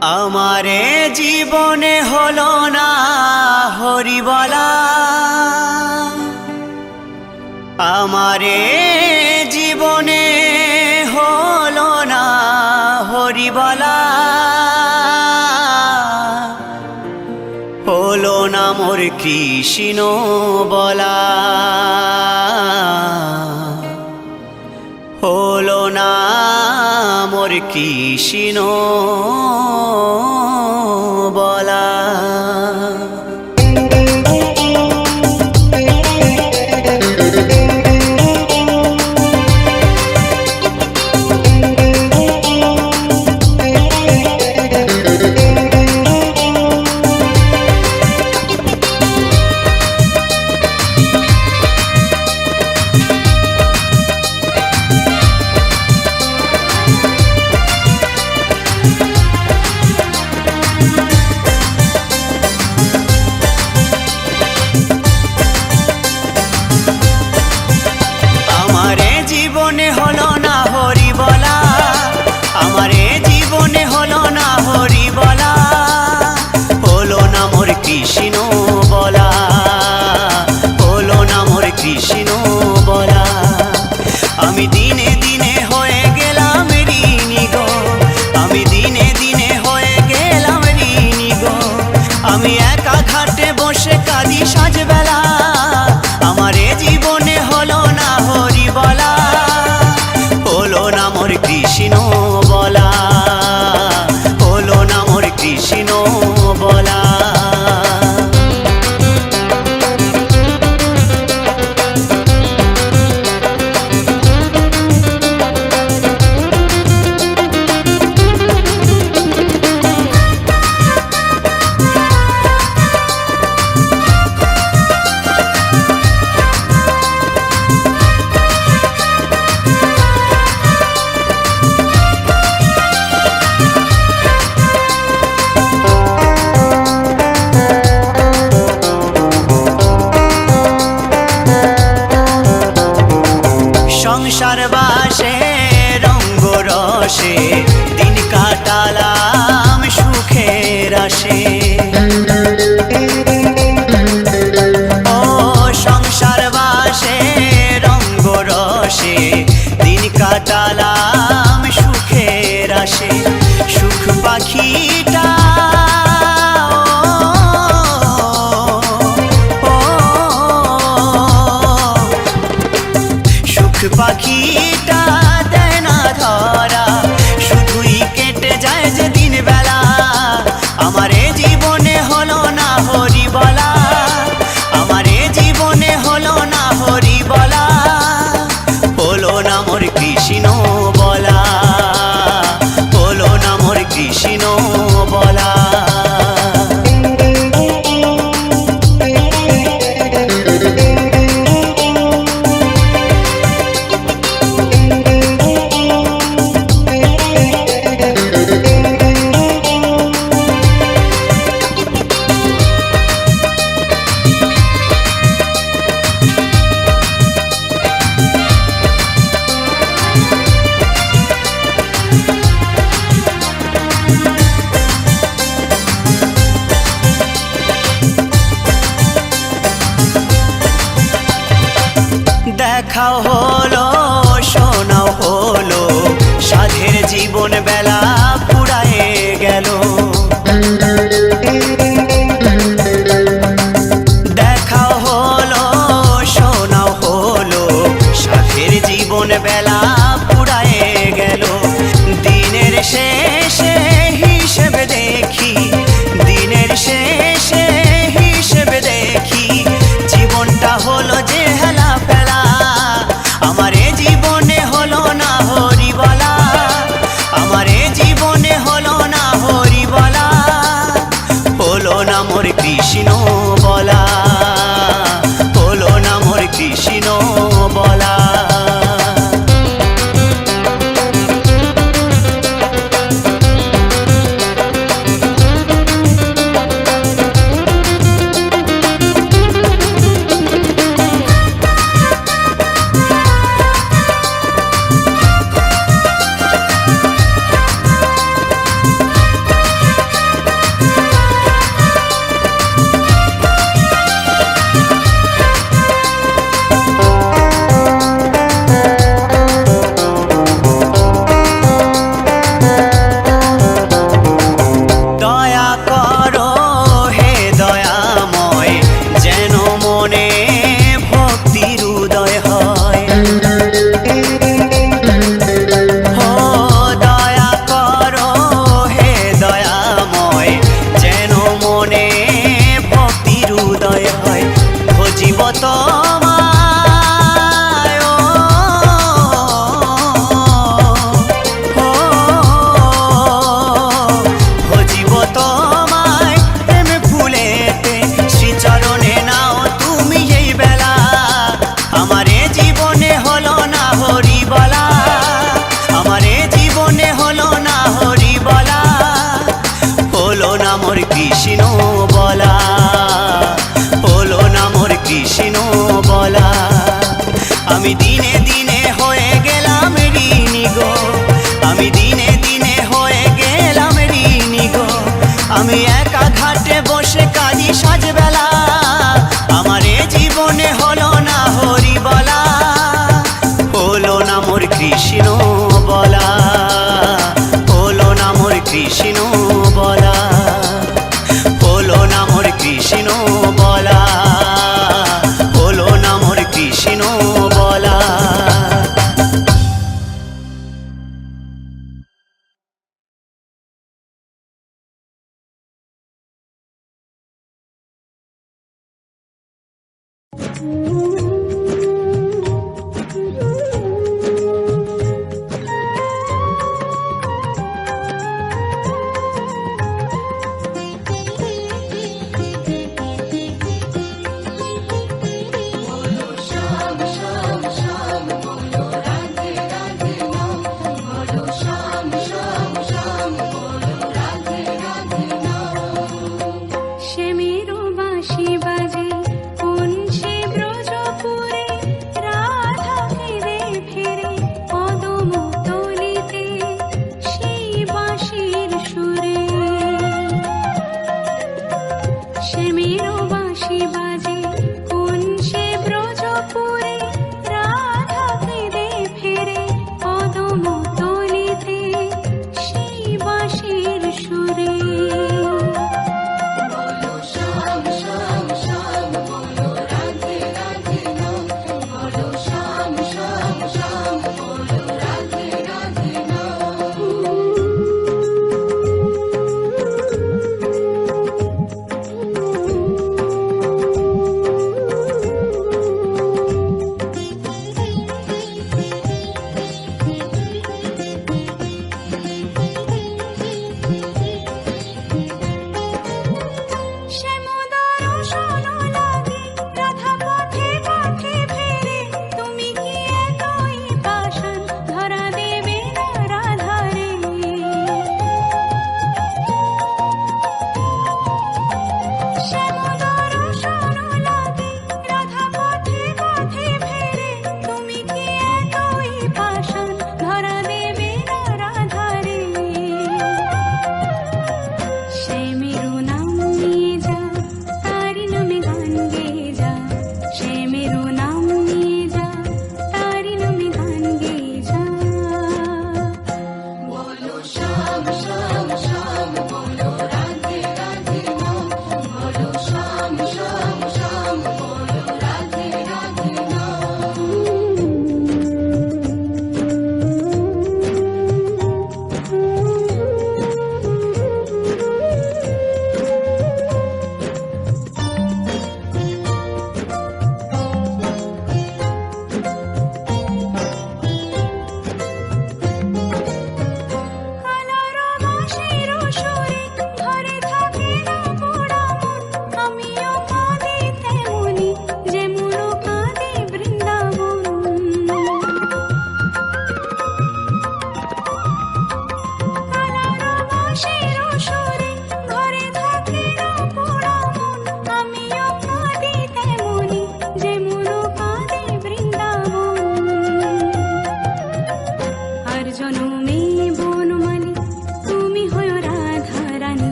আমারে জীবনে হলো না হরিবলা, আমারে জীবনে হলো না হরিবলা, হলো না মোর কৃষ্ণ বলা, হলো না মোর কৃষ্ণ বলা। আমারে জীবনে হলো না হরি বলা, আমারে জীবনে হলো না হরি বলা, হলো না মোর কৃষ্ণ বলা, হলো না মোর কৃষ্ণ বলা। আমি দিনে দিনে হয়ে গেলাম ঋণী গো, আমি দিনে দিনে হয়ে গেলাম ঋণী গো, আমি একা ঘাটে বসে কাঁদি সাজবেলা। আমারে জীবনে হলো না হরি বলা, হলো না মোর কৃষ্ণ বলা, হলো না মোর কৃষ্ণ বলা। সংসার বাসে রঙ্গ রসে দিন কাটালাম সুখের আসে, ও সংসার বাসে রঙ্গ রসে দিন কাটালাম সুখের আসে। সুখ পাখিটা পাখিটা দেয় না ধরা, শুধুই কেটে যায় যে দিন বেলা। আমারে জীবনে হলো না হরি বলা, আমারে জীবনে হলো না হরি বলা, হলো না মোর কৃষ্ণ বলা, হলো না মোর কৃষ্ণ বলা। দেখাও হলো শোনাও হলো, সাধের জীবন বেলা পুরায়ে গেল। দেখাও হলো শোনাও হলো, সাধের জীবন বেলা পুরায়ে গেল। দিনের শেষে হিসেব দেখি, দিনের শেষে হিসেব দেখি, জীবনটা হলো যে হেলা ফেলা। আমারে জীবনে হলো না হরি বলা, আমারে জীবনে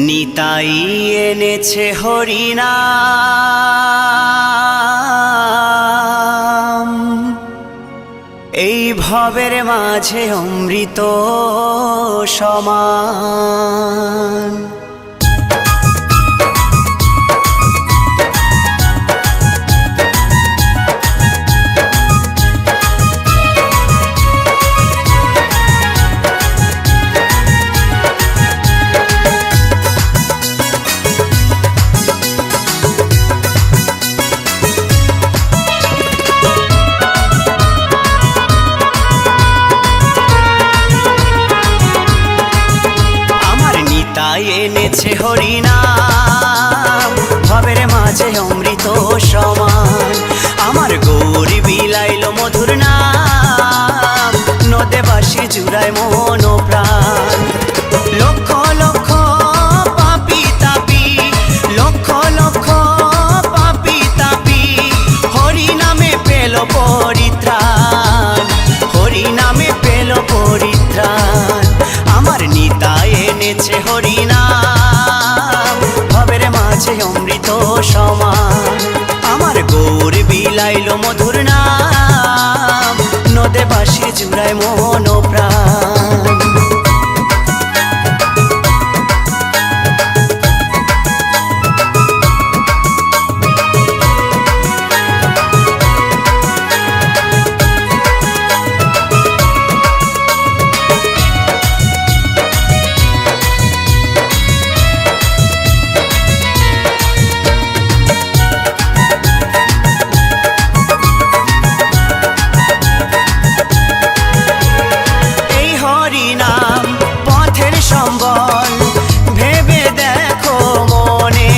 নিতাই এনেছে হরিনাম, এই ভবের মাঝে অমৃত সমান। হরিনাম, ভবের মাঝে অমৃত সমান। আমার গৌরী বিলাইল মধুর নাম, নদে বাসি জুড়ায় মন প্রাণ। লক্ষ লক্ষ পাপী তাপী, লক্ষ লক্ষ পাপী তাপী, হরি নামে পেল পরিত্রাণ, হরি নামে পেল পরিত্রাণ। আমার নিতাই এনেছে হরিনাম, ভবের মাঝে অমৃত সমান। আমার গৌর বিলাইল মধুর নাম, নদে বাসি জুড়ায় মন প্রাণ। নাম পথের সম্বল, ভেবে দেখো মনে,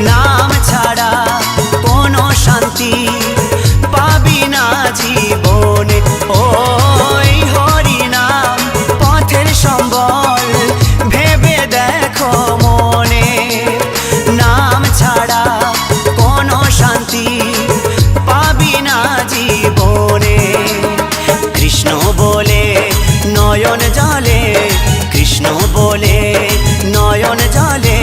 নাম ছাড়া কোনো শান্তি পাবি না জীবনে। ওই হরি নাম পথের সম্বল, ভেবে দেখো মনে, নাম ছাড়া কোনো শান্তি পাবি না জীবনে। কৃষ্ণ বলে নয়ন জলে, কৃষ্ণ বলে নয়ন জলে,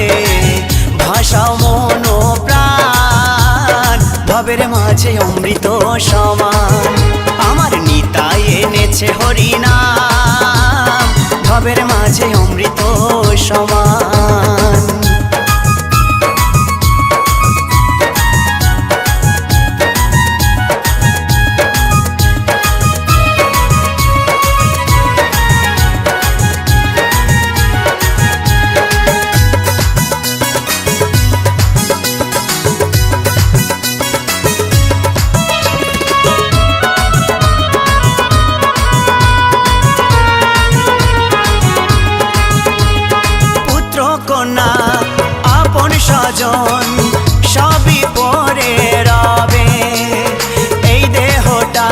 ভাষাও মন প্রাণ, ভবের মাঝে অমৃত সমান। আমার নিতাই এনেছে হরিনাম, ভবের মাঝে অমৃত সমান। কন্যা আপন স্বজন সবই পরে রবে, এই দেহটা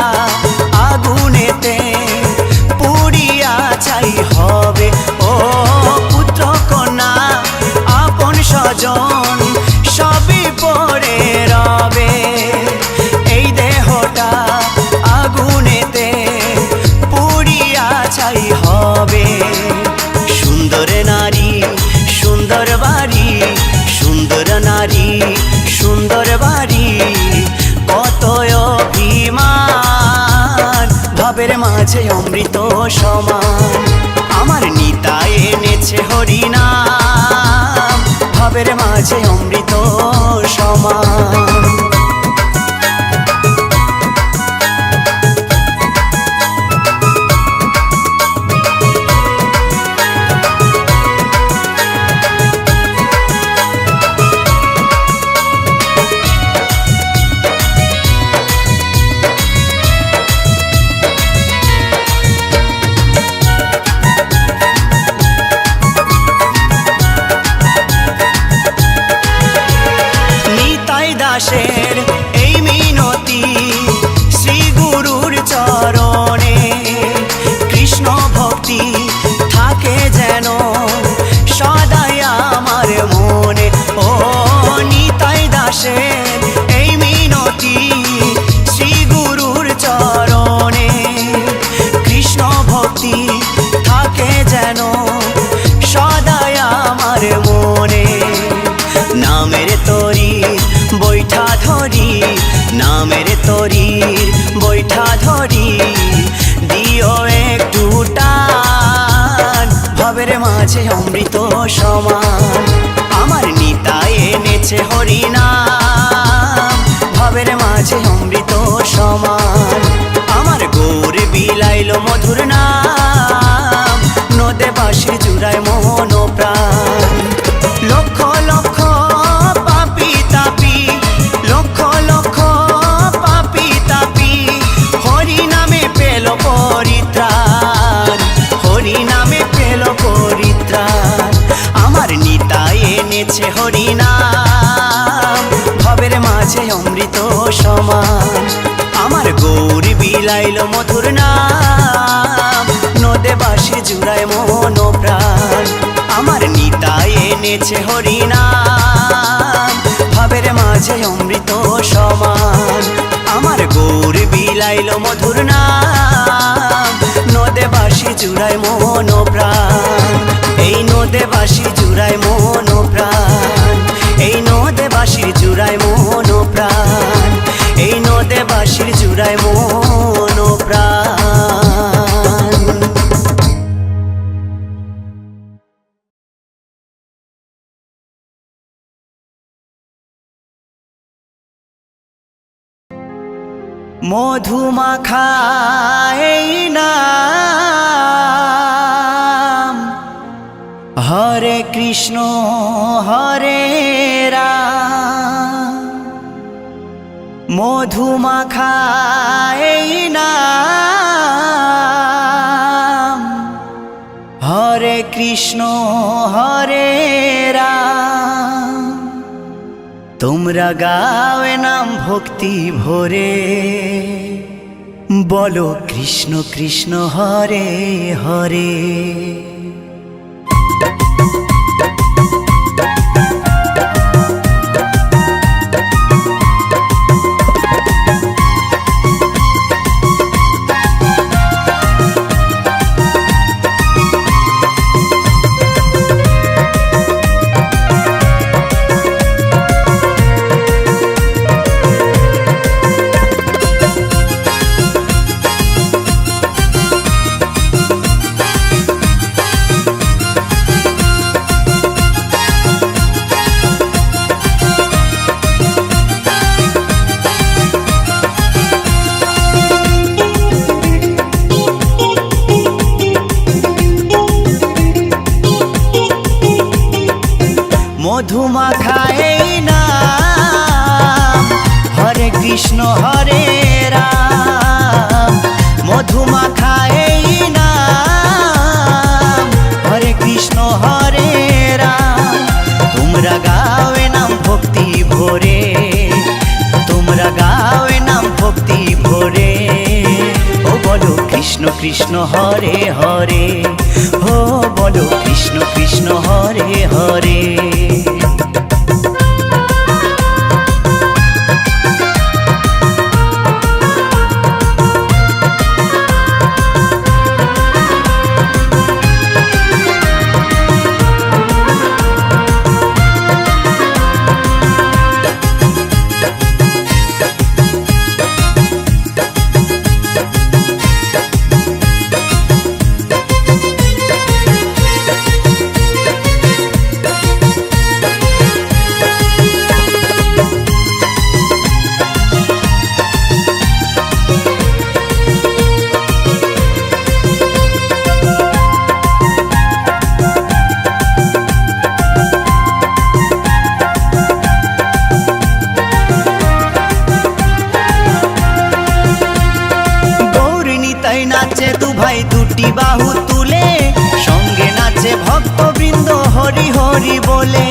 আগুনেতে পুড়িয়া ছাই হবে। ও পুত্র কন্যা আপন স্বজন সবই পরে রবে, এই দেহটা আগুনেতে পুড়িয়া ছাই হবে। সুন্দর নারী সুন্দর বাড়ি, সুন্দর নারী সুন্দর বাড়ি, কত অভিমান, ভবের মাঝে অমৃত সমান। আমার নিতাই এনেছে হরিনাম, ভবের মাঝে অমৃত সমান। দাসের এই মিনতি শ্রী গুরুর চরণে, কৃষ্ণ ভক্তি থাকে যেন সদাই আমার মনে। ও নিতাই দাসের এই মিনতি শ্রী গুরুর চরণে, কৃষ্ণ ভক্তি থাকে যেন সদাই আমার মনে। নামের তরি বৈঠা ধরি, নামের তরির বৈঠা ধরি, দিও একটু টান, ভবের মাঝে অমৃত সমান। আমার নিতাই এনেছে হরিনাম, ভবের মাঝে অমৃত সমান। আমার গৌর বিলাইল মধুর নাম, নদে বাসি জুড়ায় মন প্রাণ। লক্ষ লক্ষ পাপী তাপী, লক্ষ লক্ষ পাপী তাপী, হরি নামে পেল পরিত্রাণ, হরি নামে পেল পরিত্রাণ। আমার নিতাই মাঝে অমৃত সমান। আমার গৌরী বিলাইল মধুর নাম, নদে বাঁশি জুড়ায় মন প্রাণ। আমার নিতাই এনেছে হরিনাম, ভাবের মাঝে অমৃত সমান। আমার গৌরী বিলাইল মধুর নাম, নদে বাঁশি জুড়ায় মন প্রাণ। এই নদে বাঁশি জুড়ায় মন প্রাণ, এই নদে বাঁশির জুড়ায় মন প্রাণ, এই নদে বাঁশির জুড়ায় মন প্রাণ। মধুমাখা এই নাম, হরে কৃষ্ণ হরে রাম। মধুমাখা এই নাম, হরে কৃষ্ণ হরে রাম। তোমরা গাওয়ে নাম ভক্তি ভরে, বলো কৃষ্ণ কৃষ্ণ হরে হরে। মধুমাখা এই নাম, হরে কৃষ্ণ হরে রাম। মধুমাখা এই নাম, হরে কৃষ্ণ হরে রাম। তোমরা গাওয়ে নাম ভক্তি ভরে, তোমরা গাওয়ে নাম ভক্তি ভরে। ও বলো কৃষ্ণ কৃষ্ণ হরে হরে, ও বলো কৃষ্ণ কৃষ্ণ হরে হরে। নাচে দু ভাই দুটি বাহু তুলে, সঙ্গে নাচে ভক্তবৃন্দ হরি হরি বলে।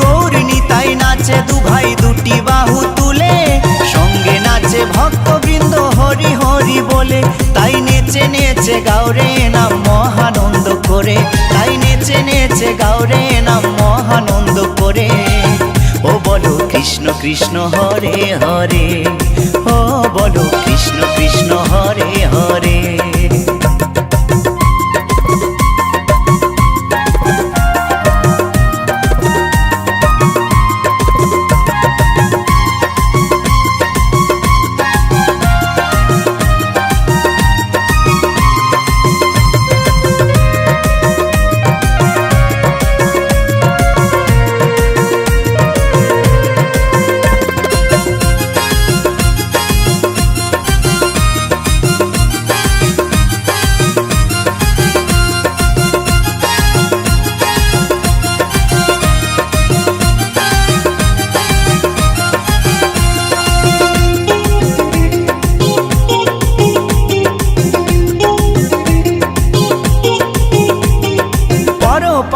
গৌরী নিতাই নাচে দু ভাই দুটি বাহু তুলে, সঙ্গে নাচে ভক্তবৃন্দ হরি হরি বলে। তাই নেচে নেচে গাওরে নাম মহানন্দ করে, তাই নেচে নেচে গাওরে নাম মহানন্দ করে। ও বলো কৃষ্ণ কৃষ্ণ হরে হরে, ও বলো কৃষ্ণ কৃষ্ণ হরে হরে।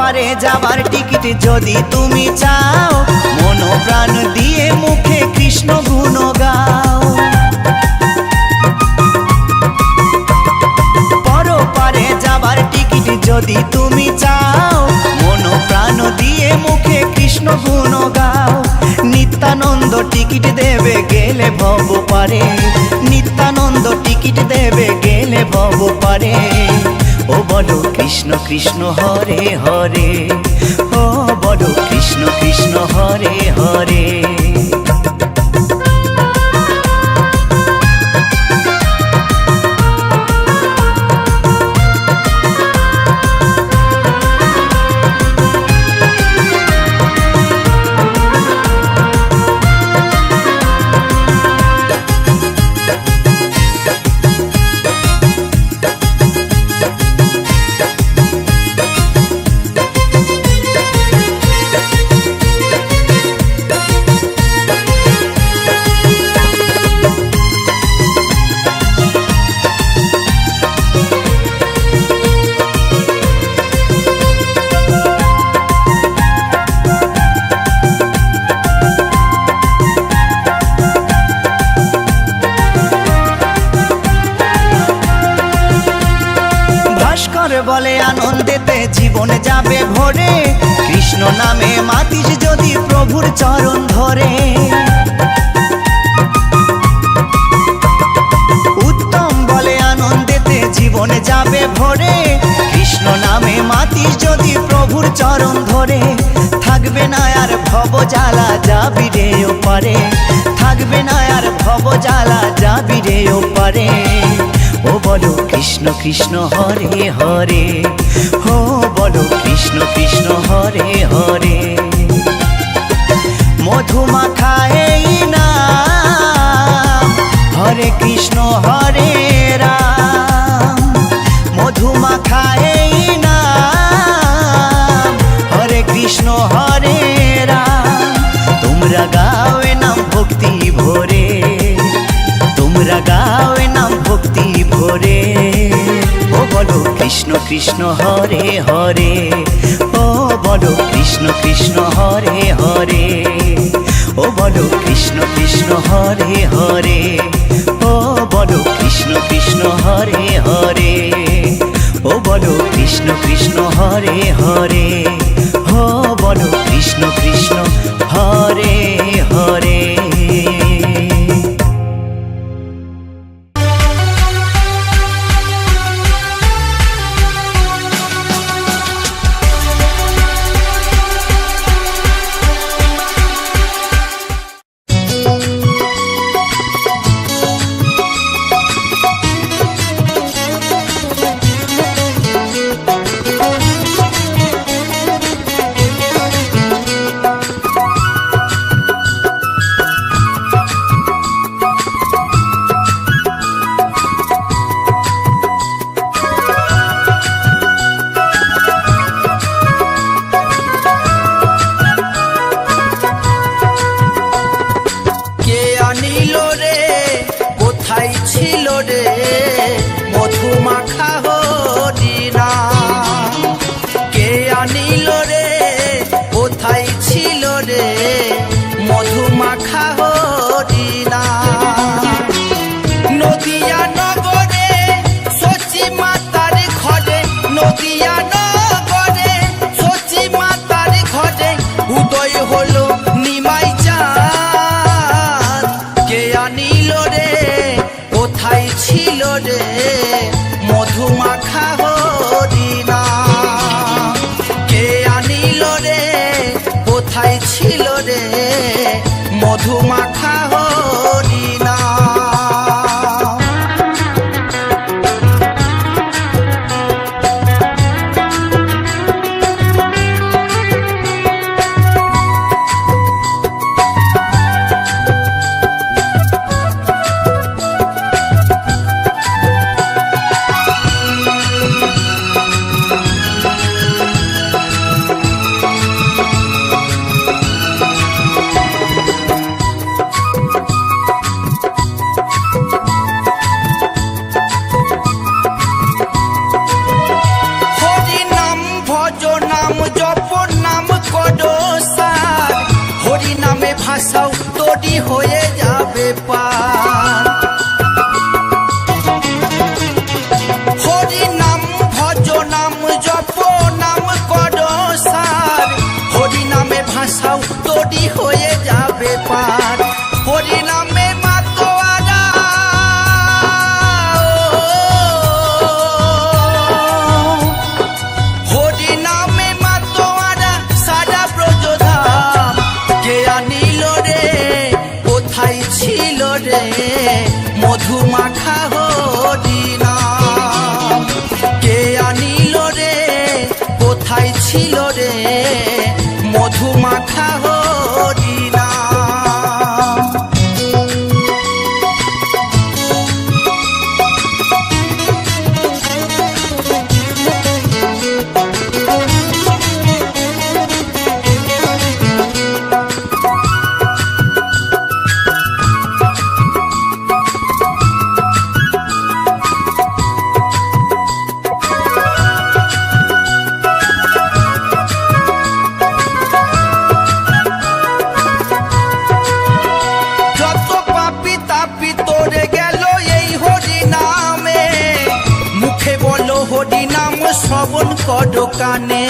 পারে যাবার টিকিট যদি তুমি চাও, মন প্রাণ দিয়ে মুখে কৃষ্ণ গুণ গাও। পরপারে যাবার টিকিট যদি তুমি চাও, মন প্রাণ দিয়ে মুখে কৃষ্ণ গুণ গাও। নিত্যানন্দ টিকিট দেবে গেলে ভব পারে, নিত্যানন্দ টিকিট দেবে গেলে ভব পারে। ও বলো কৃষ্ণ কৃষ্ণ হরে হরে, ও বলো কৃষ্ণ কৃষ্ণ হরে হরে। বলে আনন্দেতে জীবন যাবে ভরে, কৃষ্ণ নামে মাতিস যদি প্রভুর চরণ ধরে। উত্তম বলে আনন্দেতে জীবন যাবে ভরে, কৃষ্ণ নামে মাতিস যদি প্রভুর চরণ ধরে। থাকবে না আর ভব জ্বালা যাবি রে ওপারে, থাকবে না আর ভব জ্বালা যাবি রে ওপারে। ও বলো কৃষ্ণ কৃষ্ণ হরে হরে, ও বলো কৃষ্ণ কৃষ্ণ হরে হরে। মধুমাখা এই নাম হরে কৃষ্ণ হরে রাম, মধুমাখা এই নাম হরে কৃষ্ণ হরে রাম। তোমরা গাও এ নাম ভক্তি ভরে, তোমরা গাও এ নাম ভক্তি ভরে। ও বলো কৃষ্ণ কৃষ্ণ হরে হরে, ও বলো কৃষ্ণ কৃষ্ণ হরে হরে। ও বলো কৃষ্ণ কৃষ্ণ হরে হরে, ও বলো কৃষ্ণ কৃষ্ণ হরে হরে। ও বলো কৃষ্ণ কৃষ্ণ হরে হরে, ও বলো কৃষ্ণ কৃষ্ণ হরে হরে। মধুমাখা হরিণা। মধু মাখা হরি নাম। যত পাপি তাপি তোরে গেল এই হরি নামে, মুখে বলো হরি নাম শ্রবণ করো কানে।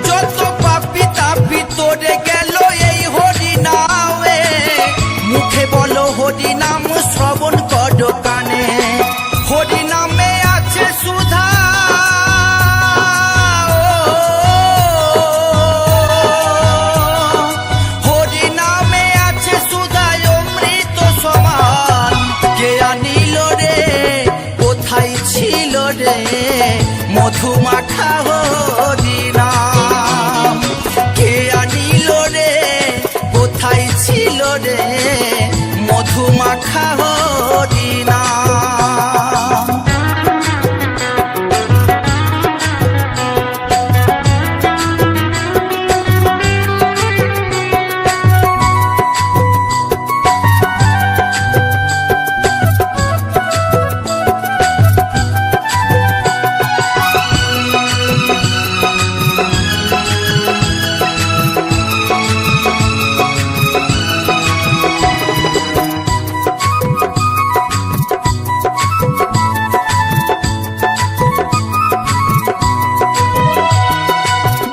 যত পাপি তাপি তোরে গেল এই হরি নামে, মুখে বলো হরি নাম শ্রবণ করো কানে। হরি নামে আছে সুধা, হরি নামে আছে সুধায় অমৃত সমান। কে আনিল রে কোথায় ছিল রে মধু মাখা হরি নাম। কে আনিল রে কোথায় ছিল রে মধু মাখা হরি নাম।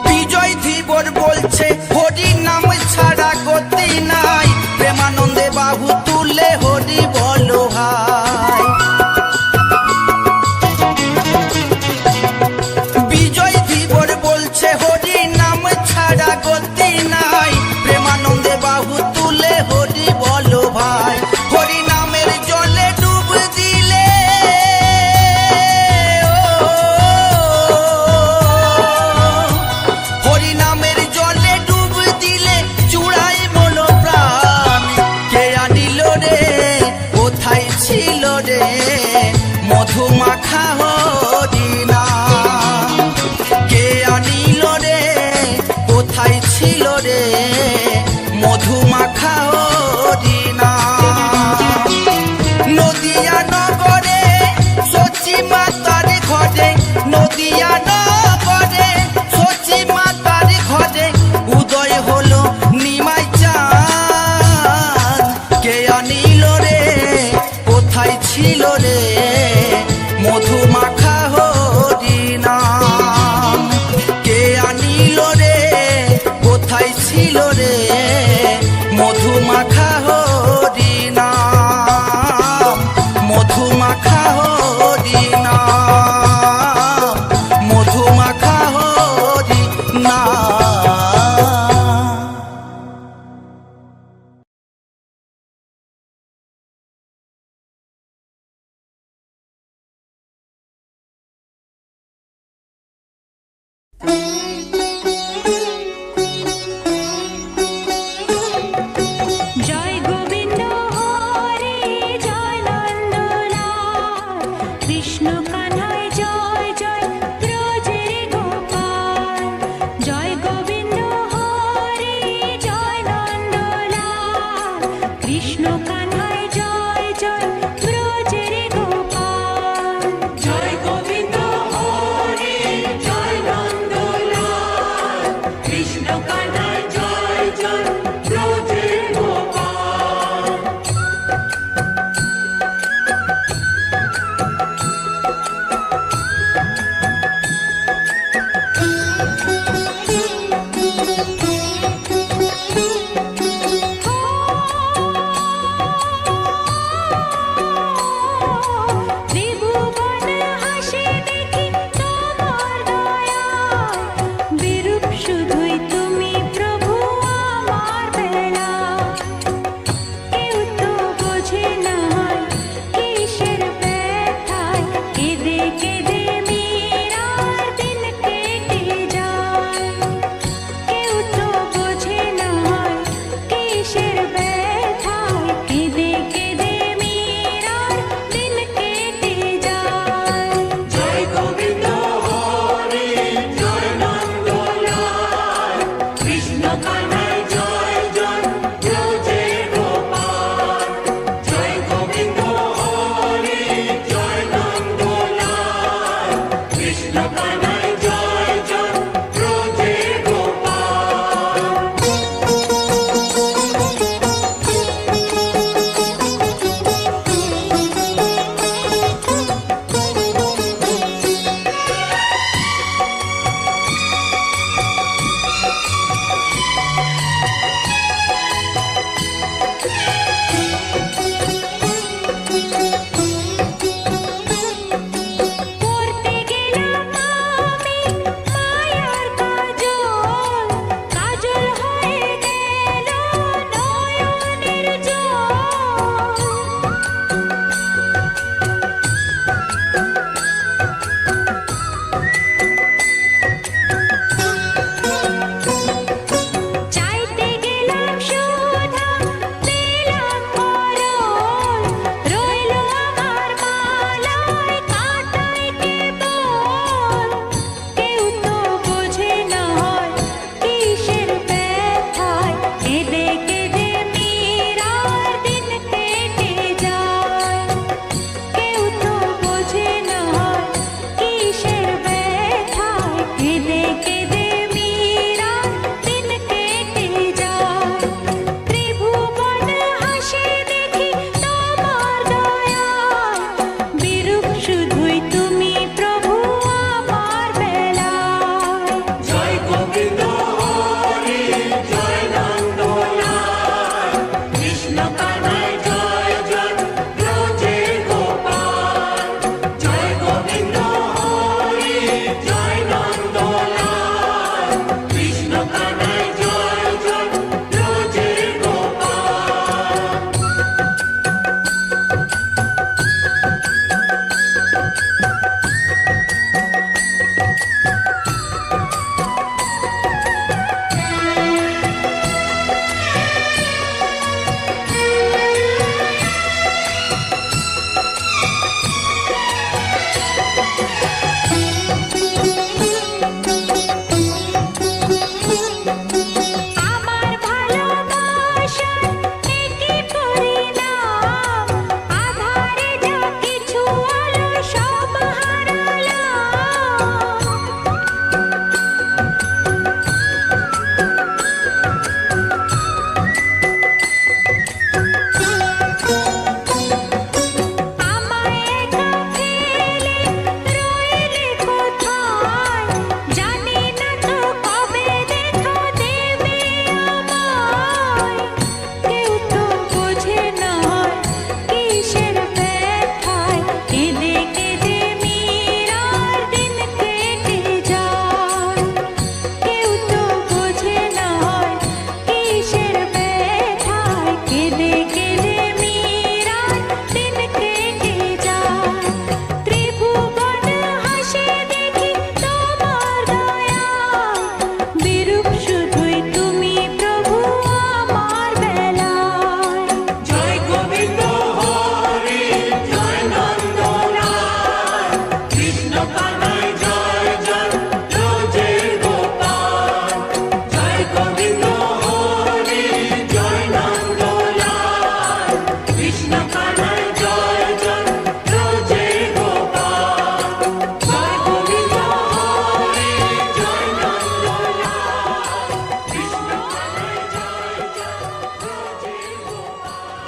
বিজয় ধীবর বলছে হরি নাম ছাড়া গতি নাই, প্রেমানন্দে বাহু তুলে হরি বলো ভাই। বিজয় ধীবর বলছে হরি নাম ছাড়া গতি নাই, প্রেমানন্দে বাহু তুলে হরি বলো ভাই। হরি নামের জলে ডুব দিলে হরি নামের জলে ডুব দিলে চূড়াই মন প্রাণ। কে আনিল রে কোথায় ছিল রে মধু মাখা হরি নাম। কে আনিল রে কোথায় ছিল রে মধু মাখা হরি নাম। নদিয়া নগরে সচি মাতার ঘরে, নদিয়া নগরে সচি মাতার ঘরে উদয় হলো নিমাই চাঁদ। কে আনিল রে কোথায় ছিল রে মধু মাখা হরি নাম। কে আনিল রে কোথায় ছিল রে মধু মাখা হরি নাম। মধু মাখা হরি নাম।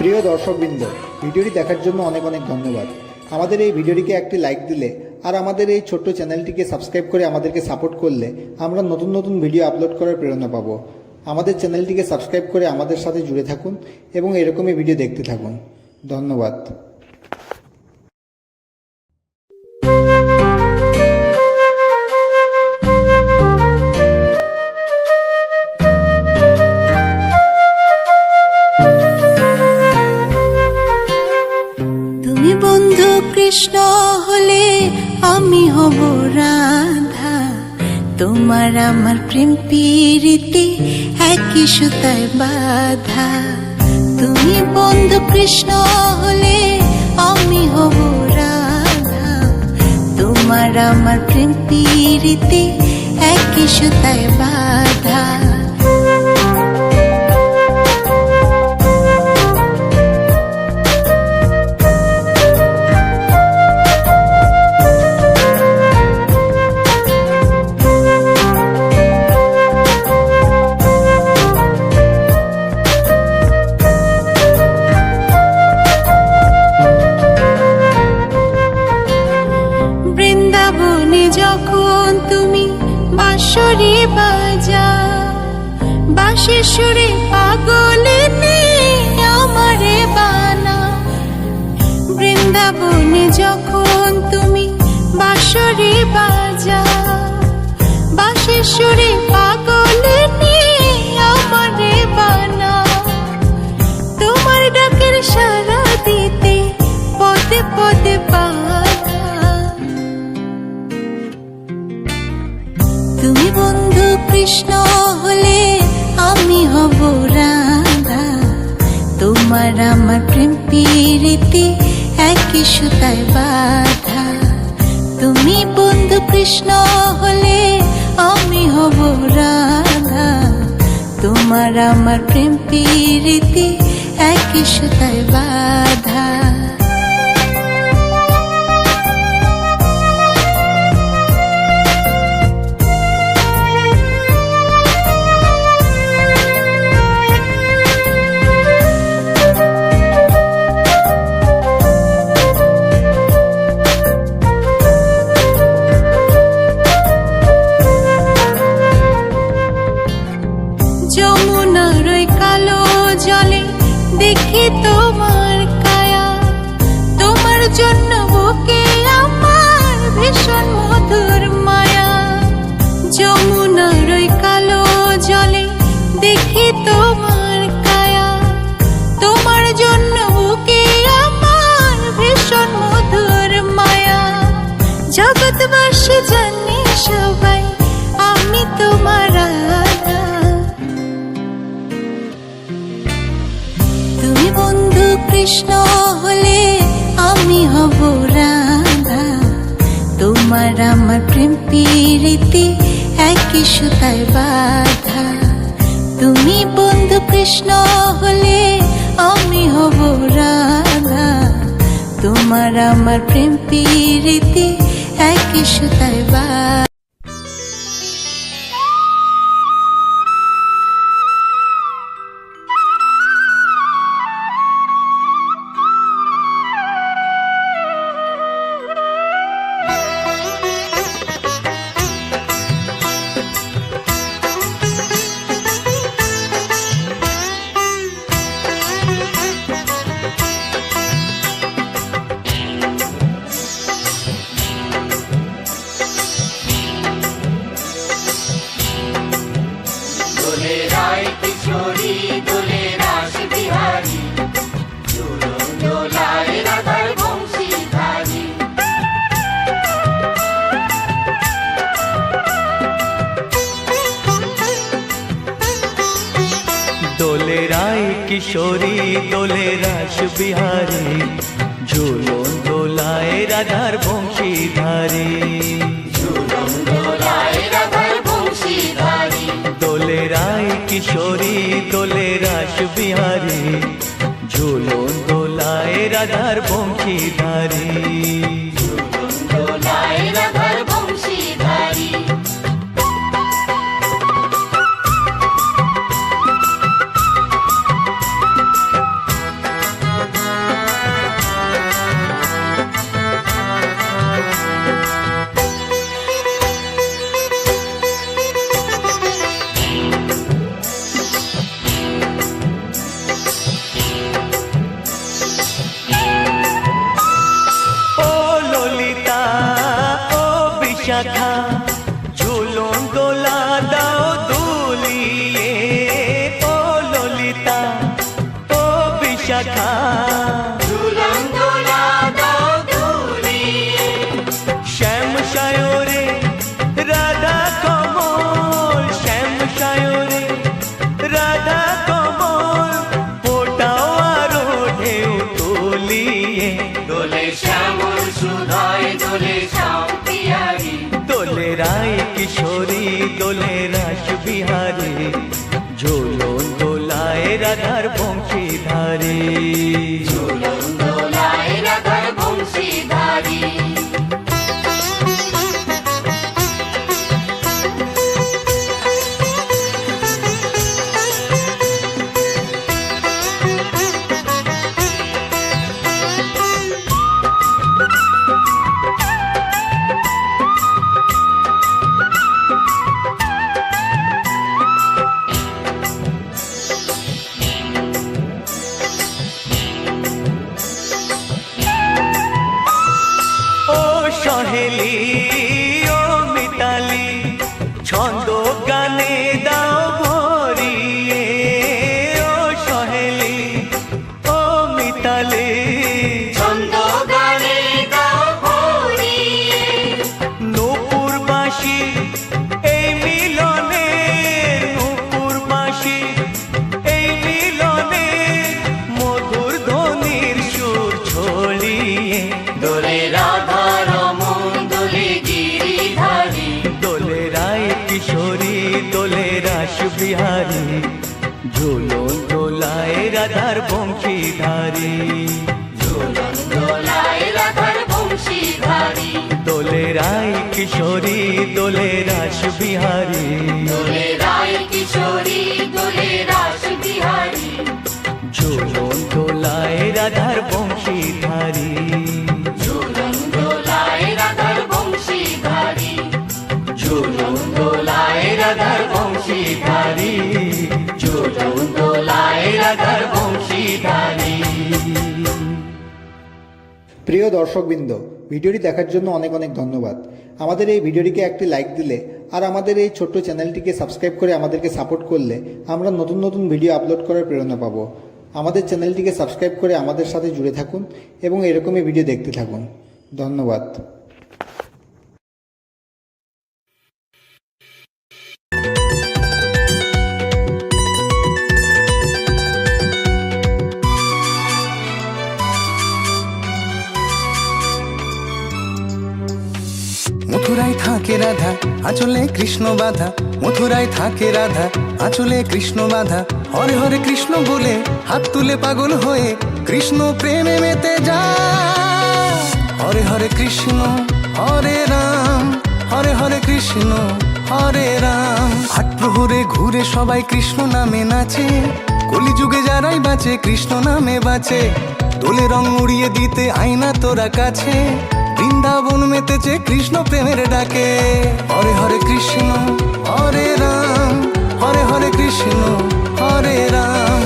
প্রিয় দর্শকবৃন্দ, ভিডিওটি দেখার জন্য অনেক অনেক ধন্যবাদ। আমাদের এই ভিডিওটিকে একটি লাইক দিলে আর আমাদের এই ছোট্ট চ্যানেলটিকে সাবস্ক্রাইব করে আমাদেরকে সাপোর্ট করলে আমরা নতুন নতুন ভিডিও আপলোড করার প্রেরণা পাবো। আমাদের চ্যানেলটিকে সাবস্ক্রাইব করে আমাদের সাথে জুড়ে থাকুন এবং এরকমই ভিডিও দেখতে থাকুন। ধন্যবাদ। তুমি বন্ধু কৃষ্ণ হলে আমি হব রাধা, তোমার আমার প্রেম প্রীতি একই সুতায় বাঁধা। তুমি বন্ধু কৃষ্ণ হলে আমি হব রাধা, তোমার আমার প্রেম প্রীতি একই সুতায় বাঁধা। বৃন্দাবনে যখন তুমি বাঁশরি বাজা, বাঁশির সুরে পাগলিনী আমারে বানা। বৃন্দাবনে যখন তুমি বাঁশরি বাজা, বাঁশির সুরে পাগলিনী আমারে বানা। তোমার ডাকের সাড়া দিতে পদে পদে বাধা। তুমি বন্ধু কৃষ্ণ হলে আমি হব রাধা, তোমার আমার প্রেম প্রীতি একই সুতায় বাঁধা। তুমি বন্ধু কৃষ্ণ হলে আমি হব রাধা, তোমার আমার প্রেম প্রীতি একই সুতায় বাঁধা। যমুনার ওই কালো জলে দেখি তোমার কায়া, তোমার জন্য বুকে আমার ভীষণ মধুর মায়া। যমুনার ওই কালো জলে দেখি তোমার কায়া, তোমার জন্য বুকে আমার ভীষণ মধুর মায়া। জগৎবাসী জানে সবাই আমি তোমার রাধা। তুমি বন্ধু কৃষ্ণ হলে আমি হব রাধা, তোমার আমার প্রেম প্রীতি একই সুতায় বাঁধা। তুমি বন্ধু কৃষ্ণ হলে আমি হব রাধা, তোমার আমার প্রেম প্রীতি একই সুতায় বাঁধা। দোলে রায় কিশোরী দোলে রাস বিহারী, ঝুলন দোলায় রাধার বংশীধারী। দোলে রায় কিশোরী দোলে রাস বিহারী, ঝুলন দোলায় রাধার বংশীধারী। বিশাখা ঝুলন দোলা দাও দুলিয়ে ও ললিতা ও বিশাখা শ্যাম সায়রে রাধা কমল শ্যাম সায়রে রাধা কমল ফোটাও আরো ঢেউ তুলিয়ে দোলে শ্যামল সুধায় দোলে শ্যাম পিয়ারি দোলে রায় কিশোরী দোলে রাস বিহারী ঝোলন দোলায় রাধার বংশীধারী ঝুলন দোলায় রাধার বংশীধারী সহেলি ও মিতালি ছন্দ গানে দাও ভরিয়ে ও সহেলি ও মিতালি ছন্দ গানে গাও ভরিয়ে নূপুর বাঁশি এই মিলনে নূপুর বাঁশি এই মিলনে মধুর ধ্বনির সুর ছড়িয়ে দোলে রাধা রমন দোলে গিরিধারী দোলে রায় কিশোরী দোলে রাস বিহারী ঝুলন দোলায় রাধার বংশীধারী ঝুলন দোলায় রাধার বংশীধারী দোলে রায় কিশোরী দোলে রাস বিহারী দোলে রায় কিশোরী দোলে রাস বিহারী ঝুলন দোলায় রাধার বংশীধারী ঝুলন দোলায় রাধার বংশীধারী ঝুলন দোলায় রাধার বংশীধারী ঝুলন দোলায় রাধার বংশীধারী। প্রিয় দর্শকবৃন্দ, ভিডিওটি দেখার জন্য অনেক অনেক ধন্যবাদ। আমাদের এই ভিডিওটিকে একটি লাইক দিলে আর আমাদের এই ছোট্ট চ্যানেলটিকে সাবস্ক্রাইব করে আমাদেরকে সাপোর্ট করলে আমরা নতুন নতুন ভিডিও আপলোড করার প্রেরণা পাবো। আমাদের চ্যানেলটিকে সাবস্ক্রাইব করে আমাদের সাথে জুড়ে থাকুন এবং এরকমই ভিডিও দেখতে থাকুন। ধন্যবাদ। মথুরায় থাকে রাধা আঁচলে কৃষ্ণ বাধা মথুরায় থাকে রাধা আঁচলে কৃষ্ণ বাধা হরে হরে কৃষ্ণ বলে হাত তুলে পাগল হয়ে কৃষ্ণ প্রেমে মেতে যায় হরে হরে কৃষ্ণ হরে রাম হরে হরে কৃষ্ণ হরে রাম আট প্রহরে ঘুরে সবাই কৃষ্ণ নামে নাচে কলিযুগে যারাই বাঁচে কৃষ্ণ নামে বাঁচে দোলে রং উড়িয়ে দিতে আয়না তোরা কাছে বৃন্দাবন মেতেছে কৃষ্ণ প্রেমের ডাকে হরে হরে কৃষ্ণ হরে রাম হরে হরে কৃষ্ণ হরে রাম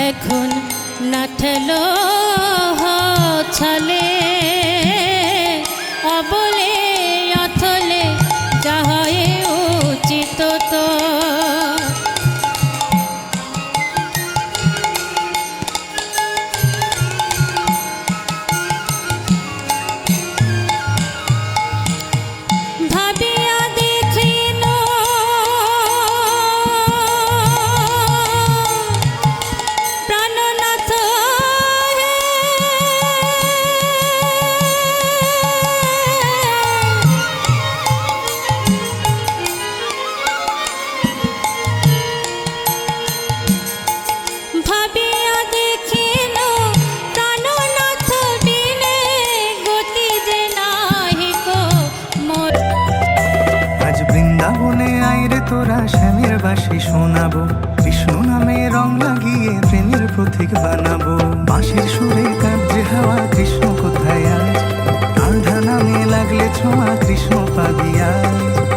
এখন নাঠলো ছলে অবলে অথলে যাহয়ে উচিত তো ভাবিয়া দেখিন প্রাণনাথ ভাবিয়া দেখিন প্রাণনাথ বিনে গতি যে নাহি কো মোর আজ বৃন্দাবনে আইরে তোরা শ্যামের বাসি শোনাবো কৃষ্ণ নামে রং লাগিয়ে প্রেমের প্রতীক বানাবো বাঁশির সুরে কাঁদছে হাওয়া কৃষ্ণ কোথায় আজ আন্ধা নামে লাগলে ছোঁয়া কৃষ্ণ পাবি আজ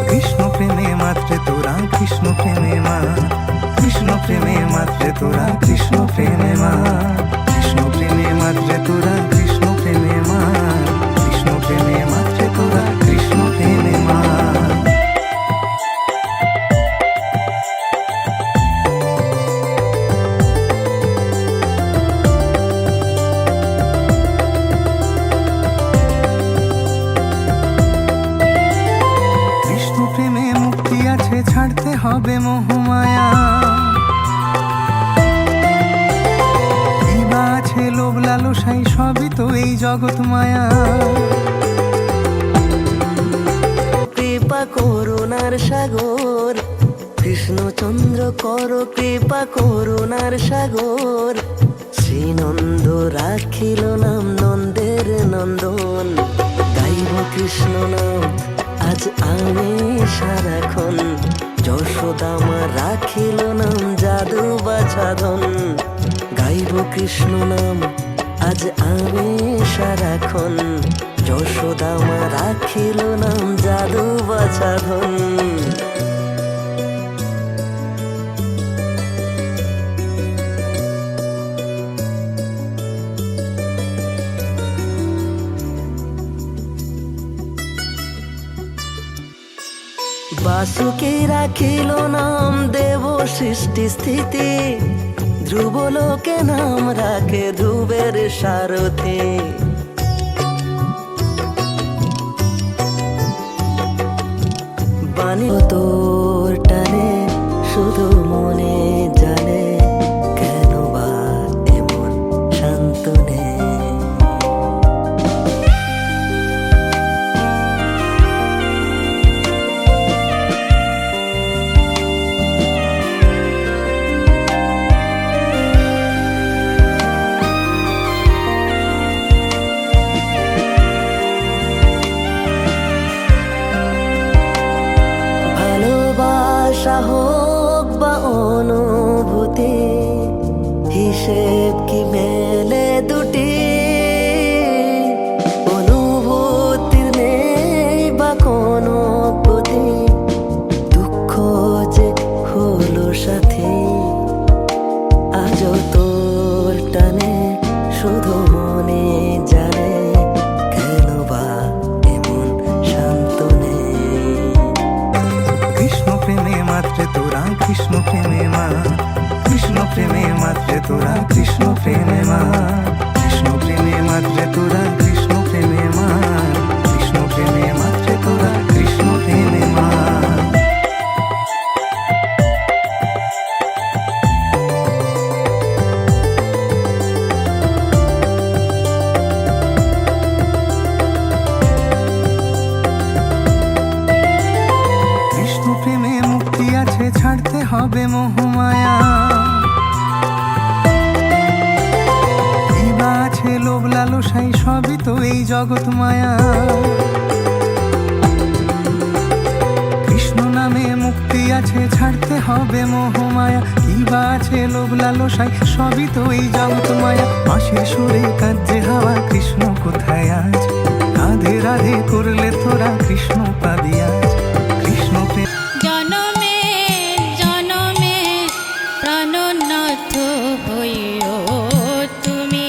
কৃষ্ণ প্রেমে মাত্রে তোরা কৃষ্ণ প্রেমে মা কৃষ্ণ প্রেমে মাত্রে তোরা কৃষ্ণ প্রেমে মা কৃষ্ণ প্রেমে মাত্রে তোরা কৃষ্ণ প্রেমে মা কৃষ্ণ প্রেমে মাত্রে তোরা কৃষ্ণ প্রেমে মা কৃষ্ণ প্রেমে মুক্তি আছে ছাড়তে হবে মোহমায়া ইবা আছে লোভ লালসাই সবই তো এই জগৎ মায়া কৃপা করুণার সাগর কৃষ্ণচন্দ্র কর কৃপা করুণার সাগর শ্রীনন্দ রাখিল নাম নন্দের নন্দন গাইব কৃষ্ণ নাম আজ আমি সারাক্ষণ যশোদামা রাখিল নাম জাদু বাছাধন গাইব কৃষ্ণ নাম আজ আমি সারাক্ষণ যশোদামা রাখিল নাম জাদু বাছাধন বাসুকি রাখিল নাম দেব সৃষ্টি স্থিতি ধ্রুবলোকে নাম রাখে ধ্রুবের সারথি বাণী তোর টানে শুধু মনে জানে কেন বা এমন শান্ত নেই ভালোবাসা হোক বা অনুভূতি হিসেব কি মেলে দুটি অনুভূতির নেই বা কোনো গতি দুঃখ যে হলো সাথে আজও তোর টানে শুধু মনে জানে কেন বা এমন শান্ত নেই কৃষ্ণ প্রেমে মাত্রে তোরা কৃষ্ণ প্রেমে মা কৃষ্ণ প্রেমে মাত্রে তোরা কৃষ্ণ প্রেমে মা কৃষ্ণ প্রেমে মাত্রে তোরা কৃষ্ণ প্রেমে মা কৃষ্ণ প্রেমে মাত্রে তোরা কৃষ্ণ প্রেমে মা কৃষ্ণ প্রেমে মুক্তি আছে ছাড়তে হবে মোহমায়া ইবা আছে লোভ লালসাই সবই তো এই জগৎ মায়া কৃষ্ণ নামে মুক্তি আছে ছাড়তে হবে মোহমায়া ইবা আছে লোভ লালসাই সবই তো এই জগৎ মায়া বাঁশির সুরে কাঁদছে হাওয়া কৃষ্ণ কোথায় আজ রাধে রাধে করলে তোরা কৃষ্ণ পাবি আজ কৃষ্ণ প্রেম জনমে জনমে প্রাণনাথ হইও তুমি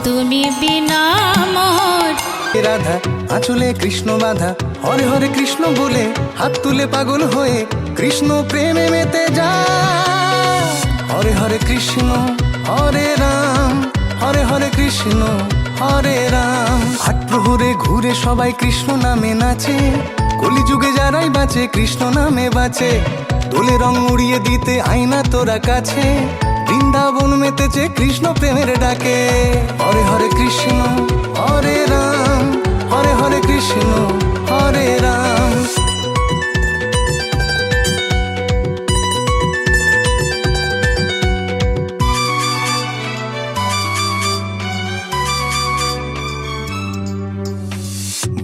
তুমি বিনা মোর রাধা আঁচলে কৃষ্ণ বাধা হরে হরে কৃষ্ণ বলে হাত তুলে পাগল হয়ে কৃষ্ণ প্রেমে মেতে যায় হরে হরে কৃষ্ণ হরে রাম হরে হরে কৃষ্ণ হরে রাম আট প্রহরে ঘুরে সবাই কৃষ্ণ নামে নাচে কলিযুগে যারাই বাঁচে কৃষ্ণ নামে বাঁচে দোলে রং উড়িয়ে দিতে আয়না তোরা কাছে বৃন্দাবন মেতেছে কৃষ্ণ প্রেমের ডাকে হরে হরে কৃষ্ণ হরে রাম হরে হরে কৃষ্ণ হরে রাম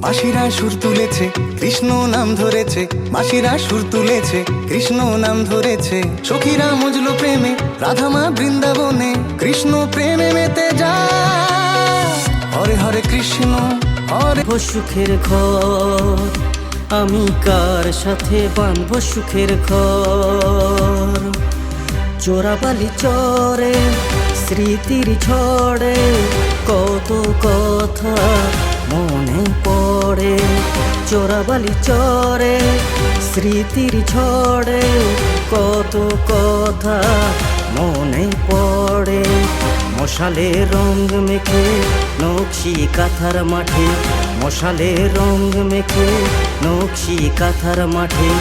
বাঁশিরা সুর তুলেছে কৃষ্ণ নাম ধরেছে বাঁশিরা সুর তুলেছে কৃষ্ণ নাম ধরেছে সখীরা মজলো প্রেমে রাধা মা বৃন্দাবনে কৃষ্ণ প্রেমে মেতে যায় হরে হরে কৃষ্ণ হরে সুখের ঘর আমি কার সাথে বাঁধব সুখের ঘর চোরাবালি চরে স্মৃতির ঝড়ে কত কথা মনে পড়ে চোরাবালি চরে স্মৃতির ঝড়ে কত কথা মনে পড়ে মশালে রং মেখে নকশি কাঁথার মাঠে মশালে রং মেখে নকশি কাঁথার মাঠে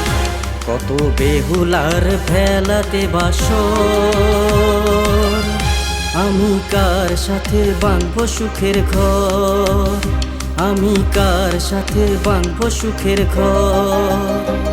কত বেহুলার ভেলাতে বাসর আমি কার সাথে বাঁধব সুখের ঘর আমি কার সাথে বাঁধব সুখের ঘর